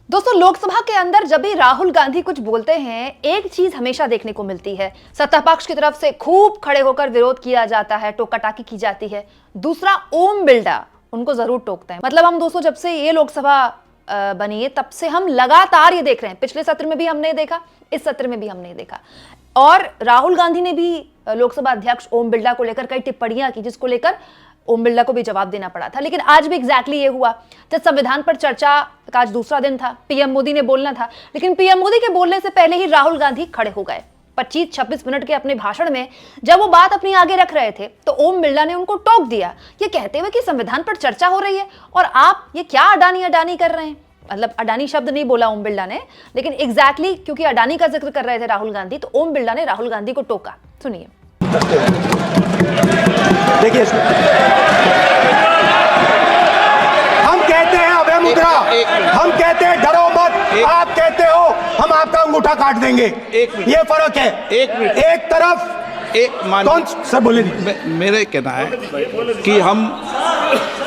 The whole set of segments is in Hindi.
दोस्तों, लोकसभा के अंदर जब भी राहुल गांधी कुछ बोलते हैं, एक चीज हमेशा देखने को मिलती है। सत्ता पक्ष की तरफ से खूब खड़े होकर विरोध किया जाता है, टोकाटाकी की जाती है। दूसरा, ओम बिरला उनको जरूर टोकते हैं। मतलब हम दोस्तों जब से ये लोकसभा बनी है तब से हम लगातार ये देख रहे हैं। पिछले सत्र में भी हमने देखा, इस सत्र में भी हमने देखा। और राहुल गांधी ने भी लोकसभा अध्यक्ष ओम बिरला को लेकर कई टिप्पणियां की, जिसको लेकर ओम बिरला को भी जवाब देना पड़ा था। लेकिन आज भी एग्जैक्टली ये हुआ। जब संविधान पर चर्चा का आज दूसरा दिन था, पीएम मोदी ने बोलना था, लेकिन पीएम मोदी के बोलने से पहले ही राहुल गांधी खड़े हो गए। 25-26 मिनट के अपने भाषण में जब वो बात अपनी आगे रख रहे थे तो ओम बिरला ने उनको टोक दिया, ये कहते हुए कि संविधान पर चर्चा हो रही है और आप ये क्या अडानी अडानी कर रहे हैं। मतलब अडानी शब्द नहीं बोला ओम बिरला ने, लेकिन एग्जैक्टली क्योंकि अडानी का जिक्र कर रहे थे राहुल गांधी, तो ओम बिरला ने राहुल गांधी को टोका। सुनिए। देखिए, हम कहते हैं अभय मुद्रा, हम कहते हैं डरो मत, आप कहते हो हम आपका अंगूठा काट देंगे। ये फर्क है। एक तरफ कौन सर बोले, मेरे कहना है कि हम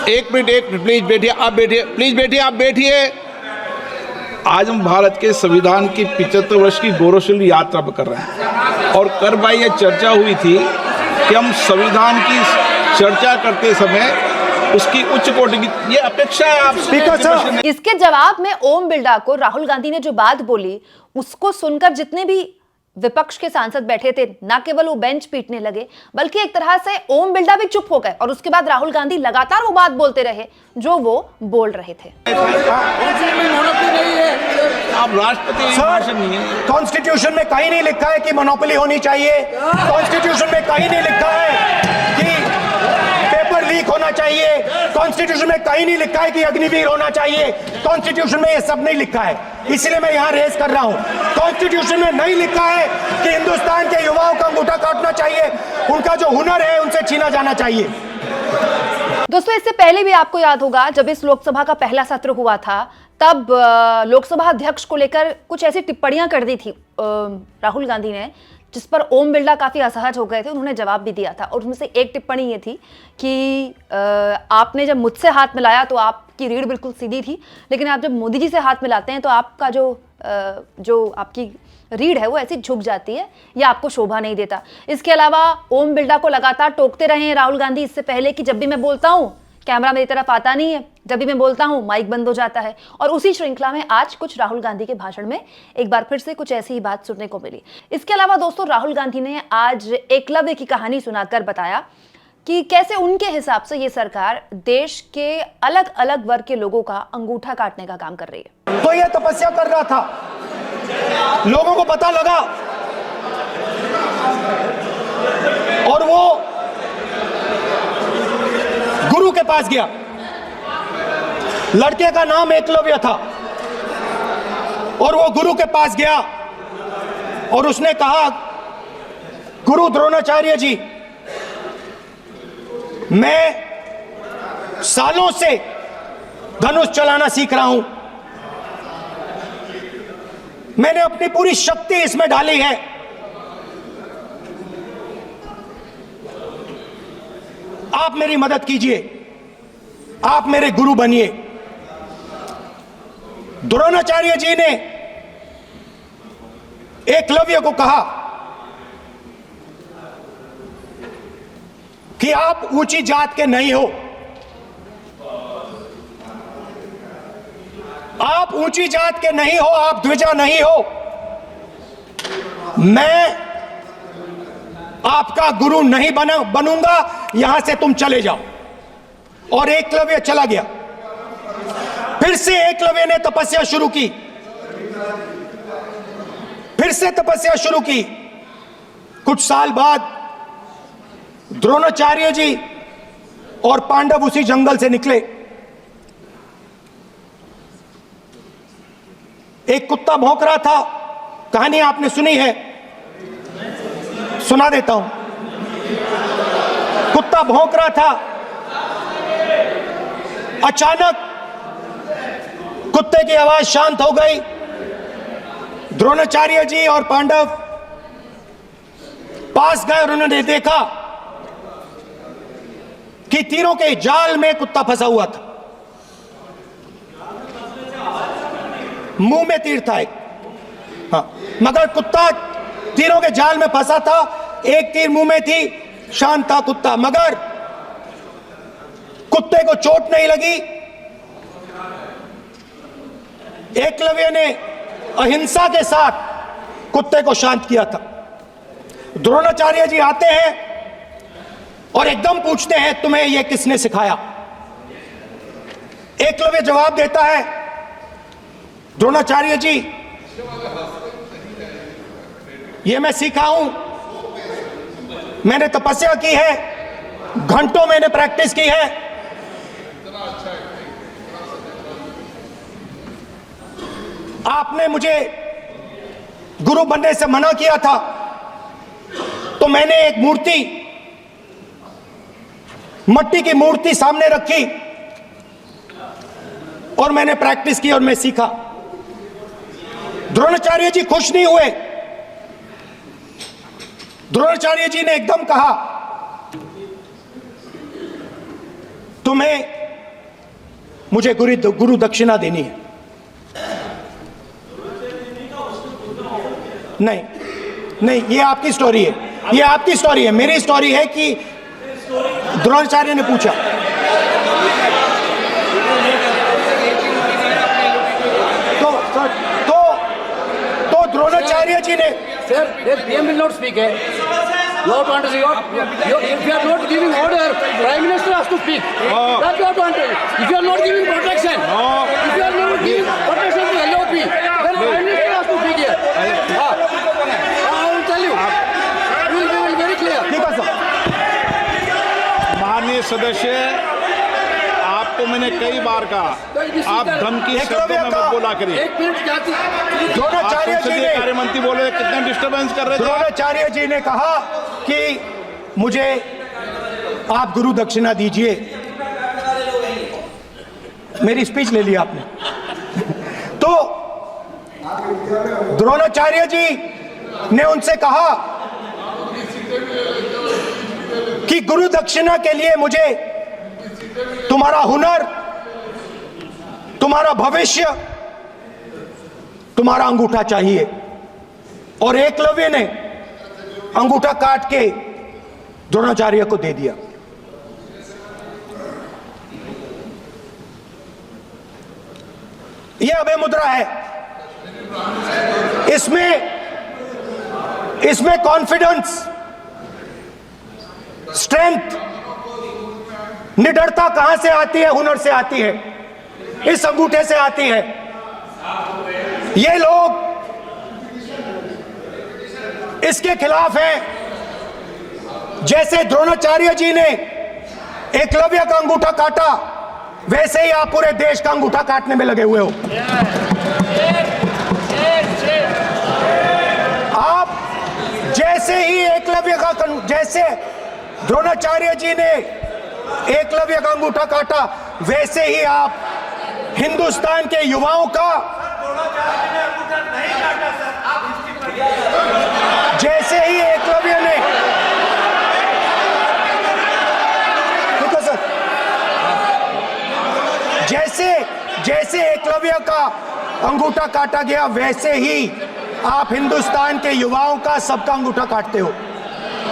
एक मिनट प्लीज बैठिए, आप बैठिए, प्लीज बैठिए, आप बैठिए। आज हम भारत के संविधान की 75 वर्ष की गौरवशाली यात्रा पर कर रहे हैं और कर भाई ये चर्चा हुई थी कि हम संविधान की चर्चा करते समय उसकी उच्च कोटि की ये अपेक्षा है आप स्पीकर। इसके जवाब में ओम बिरला को राहुल गांधी ने जो बात बोली, उसको सुनकर जितने भी विपक्ष के सांसद बैठे थे, ना केवल वो बेंच पीटने लगे, बल्कि एक तरह से ओम बिरला भी चुप हो गए। और उसके बाद राहुल गांधी लगातार वो बात बोलते रहे जो वो बोल रहे थे। आप राष्ट्रपति, कॉन्स्टिट्यूशन में कहीं नहीं लिखा है कि मोनोपोली होनी चाहिए। कॉन्स्टिट्यूशन में कहीं नहीं लिखा है कि पेपर लीक होना चाहिए। कॉन्स्टिट्यूशन में कहीं नहीं लिखा है कि अग्निवीर होना चाहिए। कॉन्स्टिट्यूशन में ये सब नहीं लिखा है, इसलिए मैं यहां रेस कर रहा हूं। कॉन्स्टिट्यूशन में नहीं लिखा है कि हिंदुस्तान के युवाओं का अंगूठा काटना चाहिए, उनका जो हुनर है उनसे छीना जाना चाहिए। दोस्तों, इससे पहले भी आपको याद होगा जब इस लोकसभा का पहला सत्र हुआ था, तब लोकसभा अध्यक्ष को लेकर कुछ ऐसी टिप्पणियां कर दी थी राहुल गांधी ने, जिस पर ओम बिरला काफी असहज हो गए थे। उन्होंने जवाब भी दिया था और उनमें से एक टिप्पणी ये थी कि आपने जब मुझसे हाथ मिलाया तो आपकी रीढ़ बिल्कुल सीधी थी, लेकिन आप जब मोदी जी से हाथ मिलाते हैं तो आपका जो आपकी रीढ़ है वो ऐसी झुक जाती है, ये आपको शोभा नहीं देता। इसके अलावा ओम बिरला को लगातार टोकते रहे हैं राहुल गांधी इससे पहले कि जब भी मैं बोलता हूं कैमरा मेरी तरफ आता नहीं है, जब भी मैं बोलता हूं माइक बंद हो जाता है। और उसी श्रृंखला में आज कुछ राहुल गांधी के भाषण में एक बार फिर से कुछ ऐसी ही बात सुनने को मिली। इसके अलावा दोस्तों, राहुल गांधी ने आज एकलव्य की कहानी सुनाकर बताया कि कैसे उनके हिसाब से ये सरकार देश के अलग अलग वर्ग के लोगों का अंगूठा काटने का काम कर रही है। तो ये तपस्या कर रहा था, लोगों को पता लगा और वो गुरु के पास गया। लड़के का नाम एकलव्य था और वो गुरु के पास गया और उसने कहा, गुरु द्रोणाचार्य जी, मैं सालों से धनुष चलाना सीख रहा हूं, मैंने अपनी पूरी शक्ति इसमें डाली है, आप मेरी मदद कीजिए, आप मेरे गुरु बनिए। द्रोणाचार्य जी ने एकलव्य को कहा कि आप ऊंची जात के नहीं हो, आप ऊंची जात के नहीं हो, आप द्विजा नहीं हो, मैं आपका गुरु नहीं बनूंगा, यहां से तुम चले जाओ। और एकलव्य चला गया। फिर से एकलव्य ने तपस्या शुरू की, फिर से तपस्या शुरू की। कुछ साल बाद द्रोणाचार्य जी और पांडव उसी जंगल से निकले। एक कुत्ता भौंक रहा था, कहानी आपने सुनी है, सुना देता हूं। कुत्ता भौंक रहा था, अचानक कुत्ते की आवाज शांत हो गई। द्रोणाचार्य जी और पांडव पास गए और उन्होंने देखा कि तीरों के जाल में कुत्ता फंसा हुआ था। मुंह में तीर था एक, हाँ, मगर कुत्ता तीरों के जाल में फंसा था, एक तीर मुंह में थी, शांत था कुत्ता, मगर कुत्ते को चोट नहीं लगी। एकलव्य ने अहिंसा के साथ कुत्ते को शांत किया था। द्रोणाचार्य जी आते हैं और एकदम पूछते हैं, तुम्हें यह किसने सिखाया? एकलव्य जवाब देता है, द्रोणाचार्य जी, ये मैं सीखा हूं, मैंने तपस्या की है, घंटों मैंने प्रैक्टिस की है। आपने मुझे गुरु बनने से मना किया था, तो मैंने एक मूर्ति, मट्टी की मूर्ति सामने रखी और मैंने प्रैक्टिस की और मैं सीखा। द्रोणाचार्य जी खुश नहीं हुए। द्रोणाचार्य जी ने एकदम कहा, तुम्हें मुझे गुरु दक्षिणा देनी है। नहीं नहीं, ये आपकी स्टोरी है, ये आपकी स्टोरी है। मेरी स्टोरी है कि द्रोणाचार्य ने पूछा, तो द्रोणाचार्य जी ने, Sir, the PM will not speak. You have to understand. If you are not giving order, Prime Minister has to speak. That you have to understand. If you are not giving protection, if you are not giving protection to LOP, then Prime Minister has to speak here. I will tell you. We will be very clear. ठीक है सर। माननीय सदस्य, आपको मैंने कई बार कहा, आप धमकी शब्दों में मत बोला करिए। एक मिनट जाती। द्रोणाचार्य जी संसदीय ने, कार्य मंत्री बोले, कितना डिस्टर्बेंस कर रहे थे। द्रोणाचार्य जी ने कहा कि मुझे आप गुरु दक्षिणा दीजिए। मेरी स्पीच ले ली आपने। तो द्रोणाचार्य जी ने उनसे कहा कि गुरु दक्षिणा के लिए मुझे तुम्हारा हुनर, तुम्हारा भविष्य, तुम्हारा अंगूठा चाहिए। और एकलव्य ने अंगूठा काट के द्रोणाचार्य को दे दिया। यह अभय मुद्रा है। इसमें कॉन्फिडेंस, स्ट्रेंथ, निडरता कहां से आती है? हुनर से आती है, इस अंगूठे से आती है। ये लोग इसके खिलाफ हैं। जैसे द्रोणाचार्य जी ने एकलव्य का अंगूठा काटा, वैसे ही आप पूरे देश का अंगूठा काटने में लगे हुए हो। आप जैसे ही एकलव्य का, जैसे द्रोणाचार्य जी ने एकलव्य का अंगूठा काटा, वैसे ही आप हिंदुस्तान के युवाओं का, जैसे ही एकलव्य ने, ठीक है सर, जैसे एकलव्य का अंगूठा काटा गया, वैसे ही आप हिंदुस्तान के युवाओं का, सबका अंगूठा काटते हो।